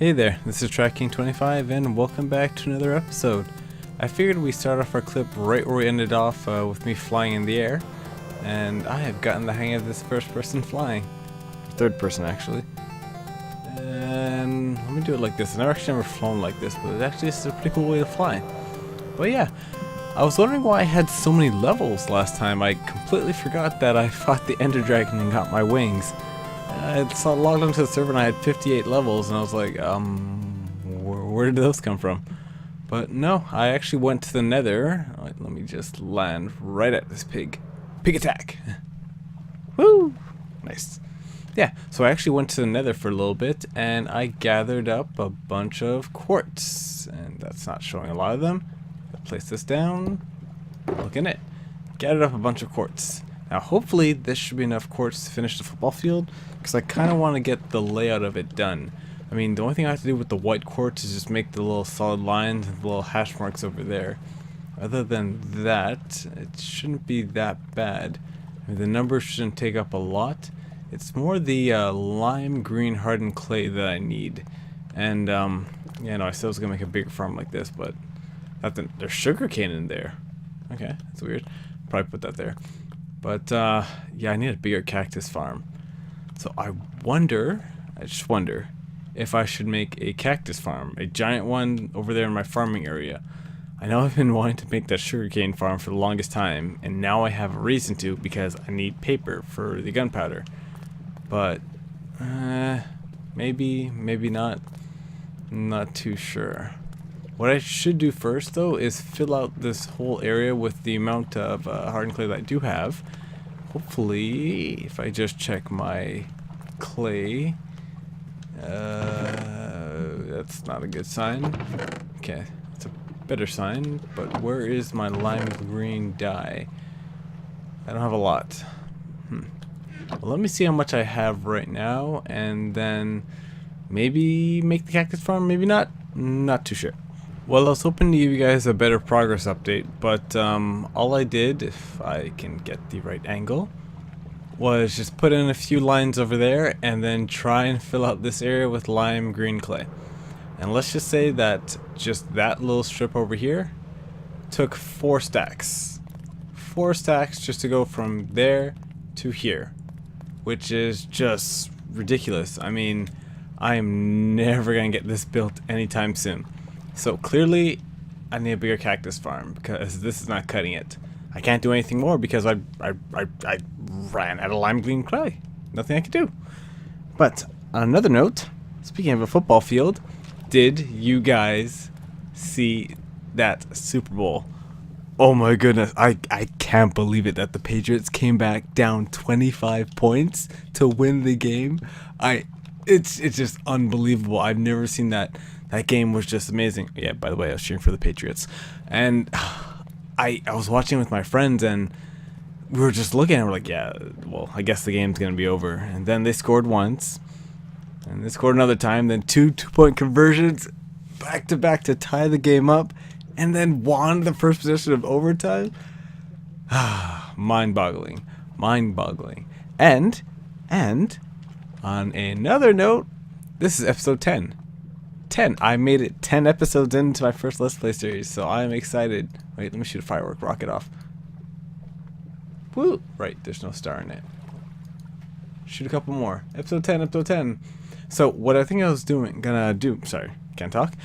Hey there, this is Tracking25 and welcome back to another episode. I figured we start off our clip right where we ended off with me flying in the air, and I have gotten the hang of this first person flying. Third person actually. And let me do it like this. I've actually never flown like this, but actually this is a pretty cool way to fly. But yeah, I was wondering why I had so many levels last time. I completely forgot that I fought the Ender Dragon and got my wings. I logged onto the server and I had 58 levels, and I was like, where did those come from? But no, I actually went to the Nether. Right, let me just land right at this pig. Pig attack! Woo! Nice. Yeah, so I actually went to the Nether for a little bit, and I gathered up a bunch of quartz. And that's not showing a lot of them. I'll place this down. Look in it. Gathered up a bunch of quartz. Now hopefully this should be enough quartz to finish the football field, because I kind of want to get the layout of it done. I mean, the only thing I have to do with the white quartz is just make the little solid lines and the little hash marks over there. Other than that, it shouldn't be that bad. I mean, the numbers shouldn't take up a lot. It's more the lime green hardened clay that I need. And yeah, no, I said I was gonna make a bigger farm like this, but there's sugarcane in there. Okay, that's weird. Probably put that there. But yeah, I need a bigger cactus farm. So I just wonder if I should make a cactus farm, a giant one over there in my farming area. I know I've been wanting to make that sugarcane farm for the longest time, and now I have a reason to, because I need paper for the gunpowder. But maybe not. Not too sure. What I should do first, though, is fill out this whole area with the amount of hardened clay that I do have. Hopefully, if I just check my clay, that's not a good sign. Okay, it's a better sign, but where is my lime green dye? I don't have a lot. Well, let me see how much I have right now, and then maybe make the cactus farm, maybe not. Not too sure. Well, I was hoping to give you guys a better progress update, but all I did, if I can get the right angle, was just put in a few lines over there and then try and fill out this area with lime green clay. And let's just say that just that little strip over here took 4 stacks. 4 stacks just to go from there to here, which is just ridiculous. I mean, I am never going to get this built anytime soon. So clearly, I need a bigger cactus farm, because this is not cutting it. I can't do anything more because I ran out of lime green clay. Nothing I could do. But on another note, speaking of a football field, did you guys see that Super Bowl? Oh my goodness, I can't believe it that the Patriots came back down 25 points to win the game. It's just unbelievable. I've never seen that. That game was just amazing. Yeah, by the way, I was cheering for the Patriots. And I was watching with my friends, and we were just looking, and we're like, yeah, well, I guess the game's going to be over. And then they scored once, and they scored another time, then 2 two-point conversions back-to-back to tie the game up, and then won the first possession of overtime. Mind-boggling. Mind-boggling. And on another note, this is episode 10. I made it 10 episodes into my first Let's Play series, so I'm excited. Wait, let me shoot a firework, rocket off. Woo! Right, there's no star in it. Shoot a couple more. Episode 10. So, what I think I was gonna do, sorry, can't talk.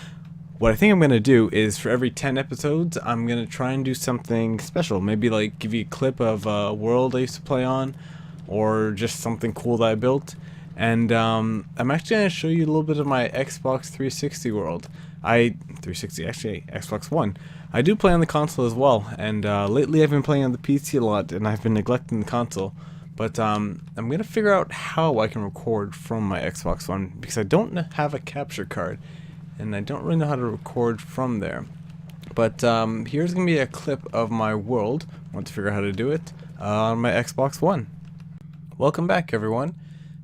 What I think I'm gonna do is, for every 10 episodes, I'm gonna try and do something special. Maybe like give you a clip of a world I used to play on, or just something cool that I built. And I'm actually going to show you a little bit of my Xbox 360 world. 360, actually, Xbox One. I do play on the console as well, and lately I've been playing on the PC a lot, and I've been neglecting the console. But I'm going to figure out how I can record from my Xbox One, because I don't have a capture card, and I don't really know how to record from there. But here's going to be a clip of my world. I want to figure out how to do it on my Xbox One. Welcome back, everyone.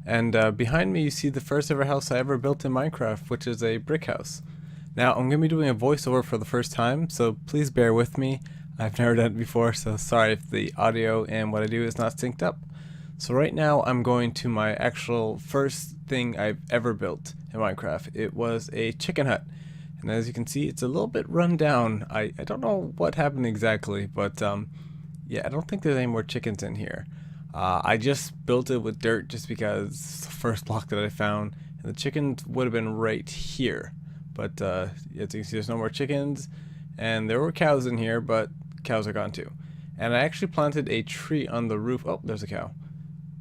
And behind me you see the first ever house I ever built in Minecraft, which is a brick house. Now I'm going to be doing a voiceover for the first time, so please bear with me. I've never done it before, so sorry if the audio and what I do is not synced up. So right now I'm going to my actual first thing I've ever built in Minecraft. It was a chicken hut. And as you can see, it's a little bit run down. I don't know what happened exactly, but yeah, I don't think there's any more chickens in here. I just built it with dirt just because it's the first block that I found. And the chickens would have been right here. But as you can see, there's no more chickens. And there were cows in here, but cows are gone too. And I actually planted a tree on the roof. Oh, there's a cow.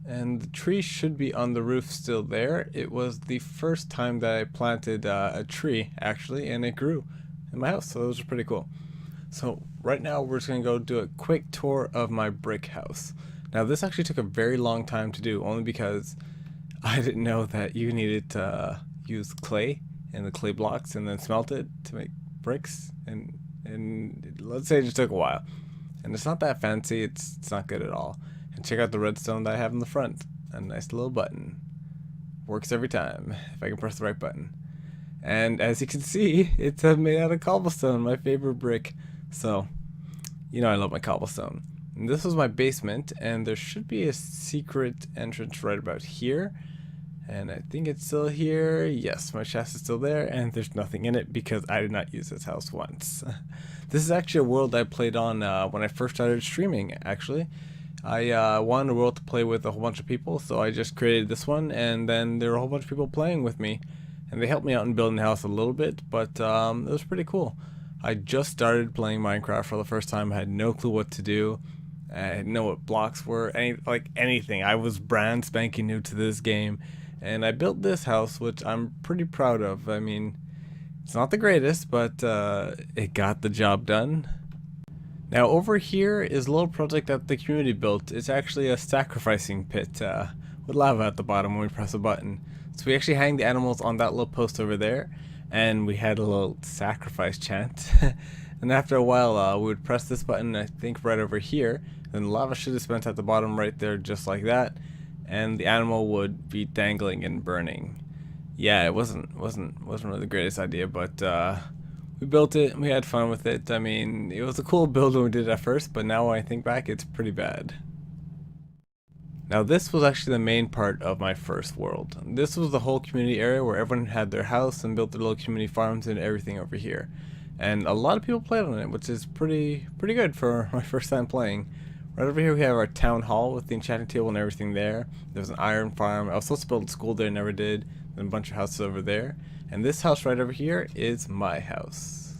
And the tree should be on the roof still there. It was the first time that I planted a tree, actually, and it grew in my house, so those are pretty cool. So right now we're just going to go do a quick tour of my brick house. Now this actually took a very long time to do, only because I didn't know that you needed to use clay and the clay blocks and then smelt it to make bricks, and let's say it just took a while. And it's not that fancy, it's not good at all. And check out the redstone that I have in the front. A nice little button. Works every time, if I can press the right button. And as you can see, it's made out of cobblestone, my favorite brick. So, you know I love my cobblestone. And this was my basement, and there should be a secret entrance right about here. And I think it's still here. Yes, my chest is still there, and there's nothing in it because I did not use this house once. This is actually a world I played on when I first started streaming, actually. I wanted a world to play with a whole bunch of people, so I just created this one, and then there were a whole bunch of people playing with me, and they helped me out in building the house a little bit, but it was pretty cool. I just started playing Minecraft for the first time. I had no clue what to do. I didn't know what blocks were, anything. I was brand spanking new to this game, and I built this house, which I'm pretty proud of. I mean, it's not the greatest, but it got the job done. Now over here is a little project that the community built. It's actually a sacrificing pit with lava at the bottom when we press a button. So we actually hang the animals on that little post over there, and we had a little sacrifice chant. And after a while we would press this button, I think right over here, then the lava should have spent at the bottom right there just like that, and the animal would be dangling and burning. Yeah, it wasn't really the greatest idea, but we built it, and we had fun with it. I mean, it was a cool build when we did it at first, but now when I think back, it's pretty bad. Now this was actually the main part of my first world. This was the whole community area where everyone had their house and built their little community farms and everything over here. And a lot of people played on it, which is pretty good for my first time playing. Right over here we have our town hall with the enchanting table and everything there. There's an iron farm. I was supposed to build a school there, never did. Then a bunch of houses over there. And this house right over here is my house.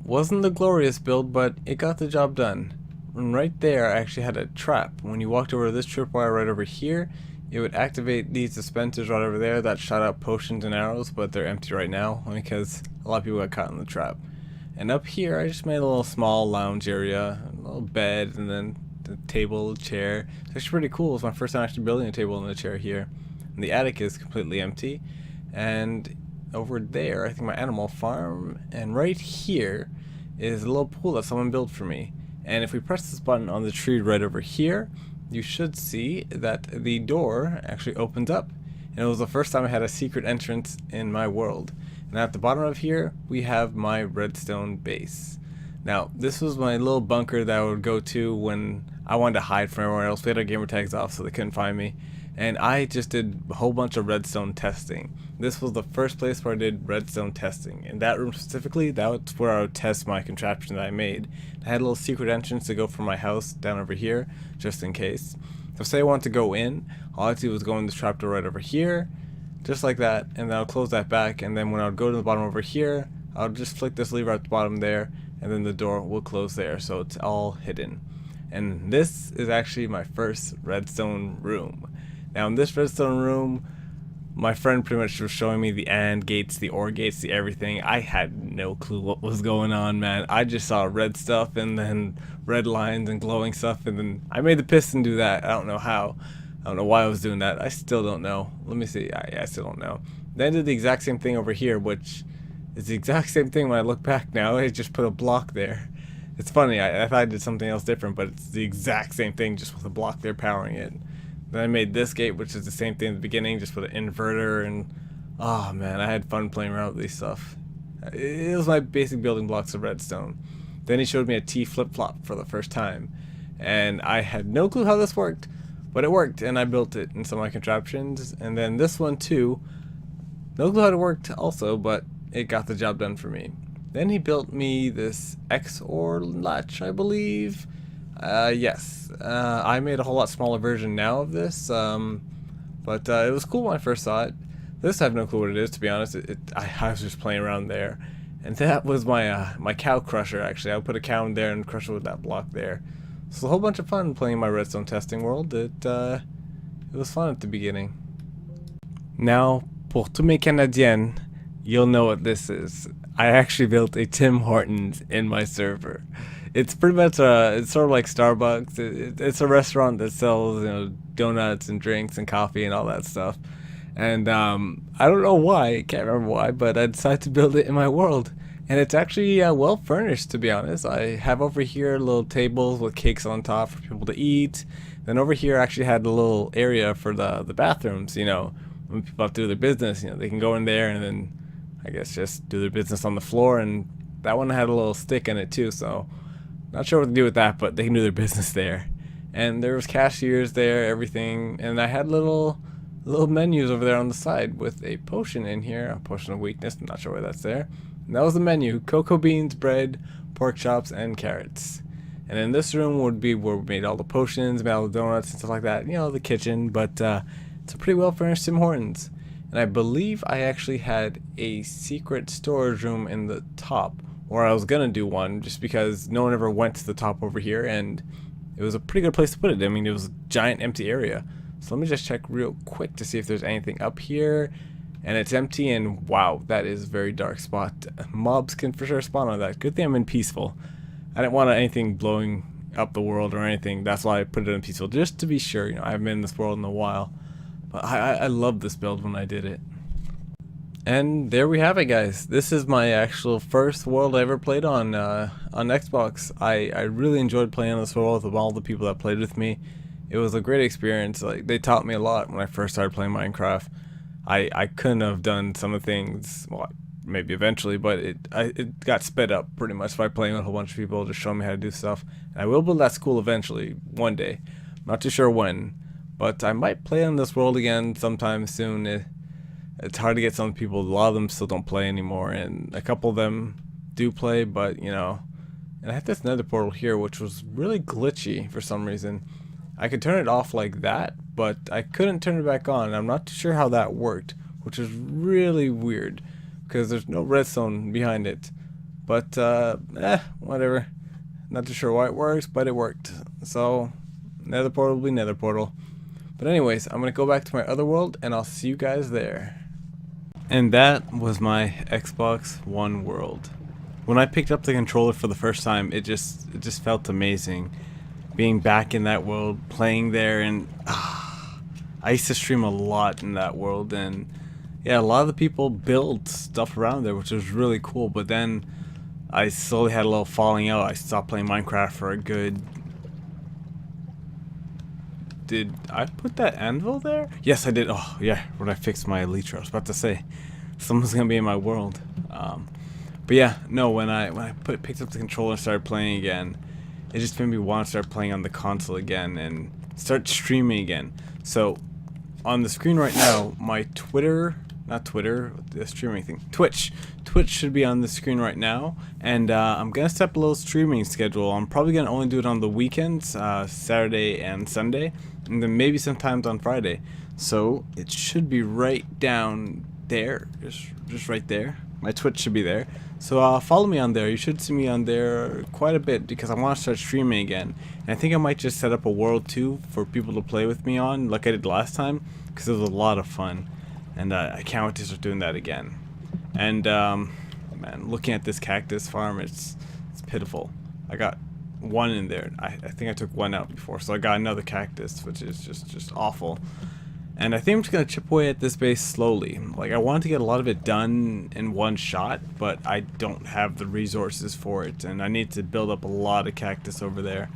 Wasn't the glorious build, but it got the job done. And right there I actually had a trap. When you walked over this tripwire right over here, it would activate these dispensers right over there that shot out potions and arrows, but they're empty right now because a lot of people got caught in the trap. And up here I just made a little small lounge area, a little bed, and then the table, chair. It's actually pretty cool. It's my first time actually building a table and a chair here. And the attic is completely empty. And over there, I think my animal farm, and right here is a little pool that someone built for me. And if we press this button on the tree right over here, you should see that the door actually opens up. And it was the first time I had a secret entrance in my world. And at the bottom of here, we have my redstone base. Now, this was my little bunker that I would go to when I wanted to hide from everyone else. We had our gamer tags off so they couldn't find me. And I just did a whole bunch of redstone testing. This was the first place where I did redstone testing. In that room specifically, that's where I would test my contraption that I made. I had a little secret entrance to go from my house down over here, just in case. So say I wanted to go in, all I had to do was go in this trapdoor right over here, just like that, and then I'll close that back, and then when I would go to the bottom over here, I'll just flick this lever at the bottom there, and then the door will close there, so it's all hidden. And this is actually my first redstone room. Now in this redstone room, my friend pretty much was showing me the AND gates, the OR gates, the everything. I had no clue what was going on, man. I just saw red stuff and then red lines and glowing stuff, and then I made the piston do that. I don't know how. I don't know why I was doing that. I still don't know. Let me see. I still don't know. Then I did the exact same thing over here, which is the exact same thing when I look back now. I just put a block there. It's funny. I thought I did something else different, but it's the exact same thing, just with a block there powering it. Then I made this gate, which is the same thing at the beginning, just with an inverter, and oh man, I had fun playing around with these stuff. It was my basic building blocks of redstone. Then he showed me a T flip-flop for the first time, and I had no clue how this worked, But it worked, and I built it in some of my contraptions. And then this one too, no clue how it worked also, but it got the job done for me. Then he built me this XOR latch, I believe. Yes. I made a whole lot smaller version now of this, but it was cool when I first saw it. This I have no clue what it is, to be honest. I was just playing around there. And that was my my cow crusher, actually. I would put a cow in there and crush it with that block there. So it's a whole bunch of fun playing my redstone testing world. It was fun at the beginning. Now, pour tous mes Canadiens, you'll know what this is. I actually built a Tim Hortons in my server. It's pretty much it's sort of like Starbucks. It's a restaurant that sells, you know, donuts and drinks and coffee and all that stuff. And I don't know why, I can't remember why, but I decided to build it in my world. And it's actually well furnished, to be honest. I have over here little tables with cakes on top for people to eat. Then over here I actually had a little area for the bathrooms, you know, when people have to do their business, you know, they can go in there and then I guess just do their business on the floor. And that one had a little stick in it too, so not sure what to do with that, but they can do their business there. And there was cashiers there, everything, and I had little menus over there on the side with a potion in here, a potion of weakness, I'm not sure why that's there. And that was the menu: cocoa beans, bread, pork chops, and carrots. And in this room would be where we made all the potions, made all the donuts and stuff like that, you know, the kitchen, but it's a pretty well furnished Tim Hortons. And I believe I actually had a secret storage room in the top, or I was gonna do one, just because no one ever went to the top over here, and it was a pretty good place to put it. I mean, it was a giant empty area. So let me just check real quick to see if there's anything up here. And it's empty, and wow, that is a very dark spot. Mobs can for sure spawn on that. Good thing I'm in peaceful. I didn't want anything blowing up the world or anything. That's why I put it in peaceful, just to be sure. You know, I haven't been in this world in a while. But I loved this build when I did it. And there we have it, guys. This is my actual first world I ever played on Xbox. I really enjoyed playing on this world with all the people that played with me. It was a great experience. Like, they taught me a lot when I first started playing Minecraft. I couldn't have done some of the things, well, maybe eventually, but it got sped up pretty much by playing with a whole bunch of people, just showing me how to do stuff. And I will build that school eventually, one day. I'm not too sure when, but I might play on this world again sometime soon. It's hard to get some people. A lot of them still don't play anymore, and a couple of them do play, but you know. And I had this nether portal here, which was really glitchy for some reason. I could turn it off like that, but I couldn't turn it back on. I'm not too sure how that worked, which is really weird because there's no redstone behind it. But whatever. Not too sure why it works, but it worked. So nether portal will be nether portal. But anyways, I'm gonna go back to my other world, and I'll see you guys there. And that was my Xbox One world. When I picked up the controller for the first time, it just felt amazing. Being back in that world, playing there, and I used to stream a lot in that world, and yeah, a lot of the people build stuff around there, which was really cool. But then I slowly had a little falling out. I stopped playing Minecraft for a good... Did I put that anvil there? Yes, I did. Oh yeah, when I fixed my elytra, I was about to say someone's gonna be in my world. But yeah, no, when I picked up the controller and started playing again, it just made me want to start playing on the console again and start streaming again. So on the screen right now, my the streaming thing, Twitch should be on the screen right now, and I'm gonna set up a little streaming schedule. I'm probably gonna only do it on the weekends, Saturday and Sunday, and then maybe sometimes on Friday. So it should be right down there, just right there. My Twitch should be there. So follow me on there. You should see me on there quite a bit because I want to start streaming again. And I think I might just set up a world too for people to play with me on, like I did last time, because it was a lot of fun. And I can't wait to start doing that again. And man, looking at this cactus farm, it's pitiful. I got one in there. I think I took one out before, so I got another cactus, which is just awful. And I think I'm just going to chip away at this base slowly. Like, I wanted to get a lot of it done in one shot, but I don't have the resources for it. And I need to build up a lot of cactus over there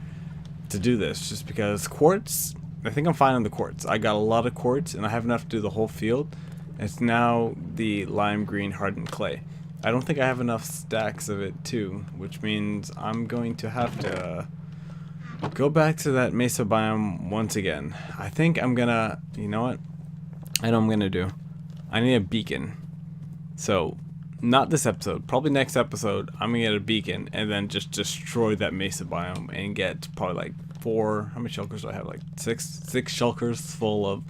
to do this. Just because quartz, I think I'm fine on the quartz. I got a lot of quartz, and I have enough to do the whole field. It's now the lime green hardened clay. I don't think I have enough stacks of it too, which means I'm going to have to go back to that mesa biome once again. I think I'm gonna, you know what? I know what I'm gonna do. I need a beacon. So, not this episode, probably next episode, I'm gonna get a beacon and then just destroy that mesa biome and get probably like 4, how many shulkers do I have? Like 6 shulkers full of,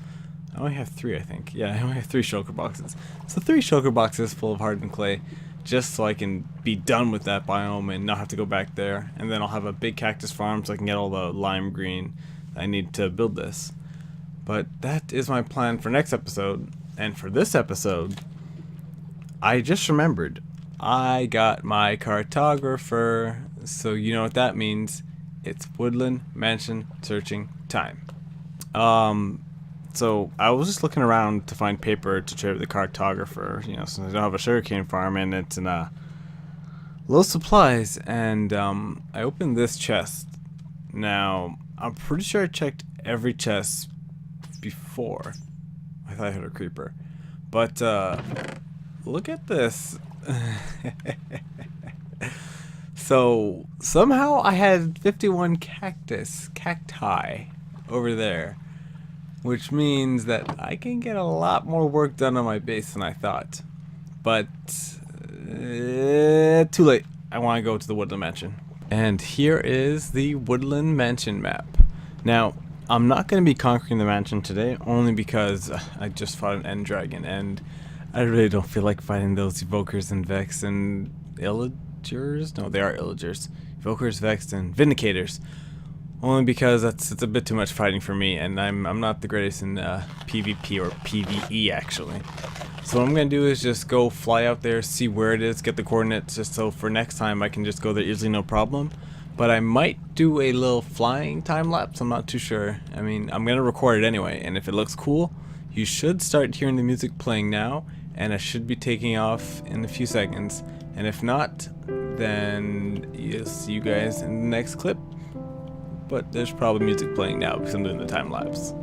I only have 3 I think. Yeah, I only have 3 shulker boxes. So 3 shulker boxes full of hardened clay, just so I can be done with that biome and not have to go back there. And then I'll have a big cactus farm so I can get all the lime green I need to build this. But that is my plan for next episode. And for this episode, I just remembered, I got my cartographer, so you know what that means. It's woodland mansion searching time. So I was just looking around to find paper to trade with the cartographer, you know, since I don't have a sugarcane farm and it's in low supplies, and I opened this chest. Now, I'm pretty sure I checked every chest before. I thought I heard a creeper. But, look at this. So somehow I had 51 cacti over there, which means that I can get a lot more work done on my base than I thought. But too late. I want to go to the woodland mansion. And here is the woodland mansion map. Now, I'm not going to be conquering the mansion today, only because I just fought an end dragon, and I really don't feel like fighting those evokers and vex and illagers. No, they are illagers. Evokers, vex, and vindicators. Only because it's a bit too much fighting for me, and I'm not the greatest in PvP or PvE actually. So what I'm gonna do is just go fly out there, see where it is, get the coordinates, just so for next time I can just go there easily, no problem. But I might do a little flying time lapse. I'm not too sure. I mean, I'm gonna record it anyway, and if it looks cool, you should start hearing the music playing now, and I should be taking off in a few seconds. And if not, then you'll see you guys in the next clip. But there's probably music playing now because I'm doing the time lapse.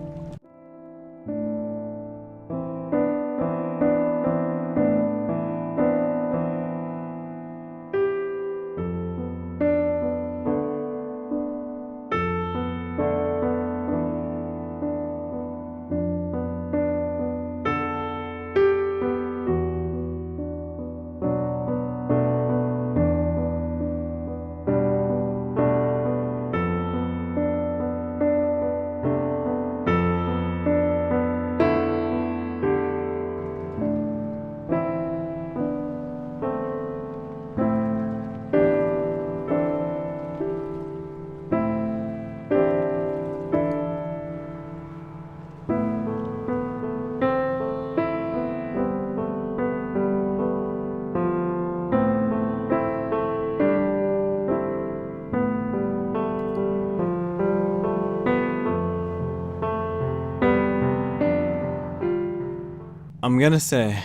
I'm gonna say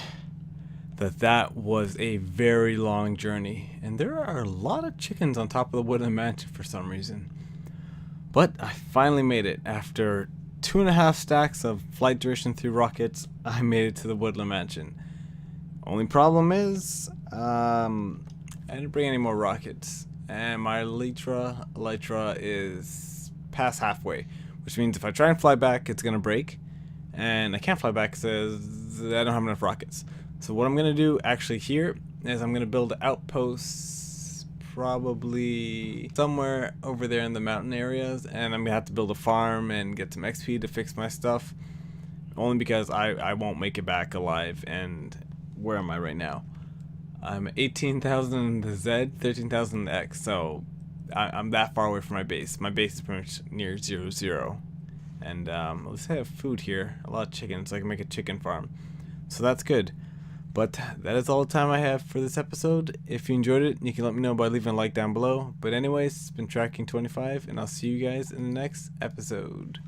that that was a very long journey, and there are a lot of chickens on top of the woodland mansion for some reason. But I finally made it. After 2.5 stacks of flight duration through rockets, I made it to the woodland mansion. Only problem is, I didn't bring any more rockets, and my elytra is past halfway, which means if I try and fly back, it's gonna break. And I can't fly back because I don't have enough rockets. So what I'm going to do actually here is I'm going to build outposts probably somewhere over there in the mountain areas. And I'm going to have to build a farm and get some XP to fix my stuff. Only because I won't make it back alive. And where am I right now? I'm 18,000 the Z, 13,000 the X. So I'm that far away from my base. My base is pretty much near 0, 0. And let's have food here, a lot of chickens, so I can make a chicken farm. So that's good. But that is all the time I have for this episode. If you enjoyed it, you can let me know by leaving a like down below. But anyways, it's been Tracking 25, and I'll see you guys in the next episode.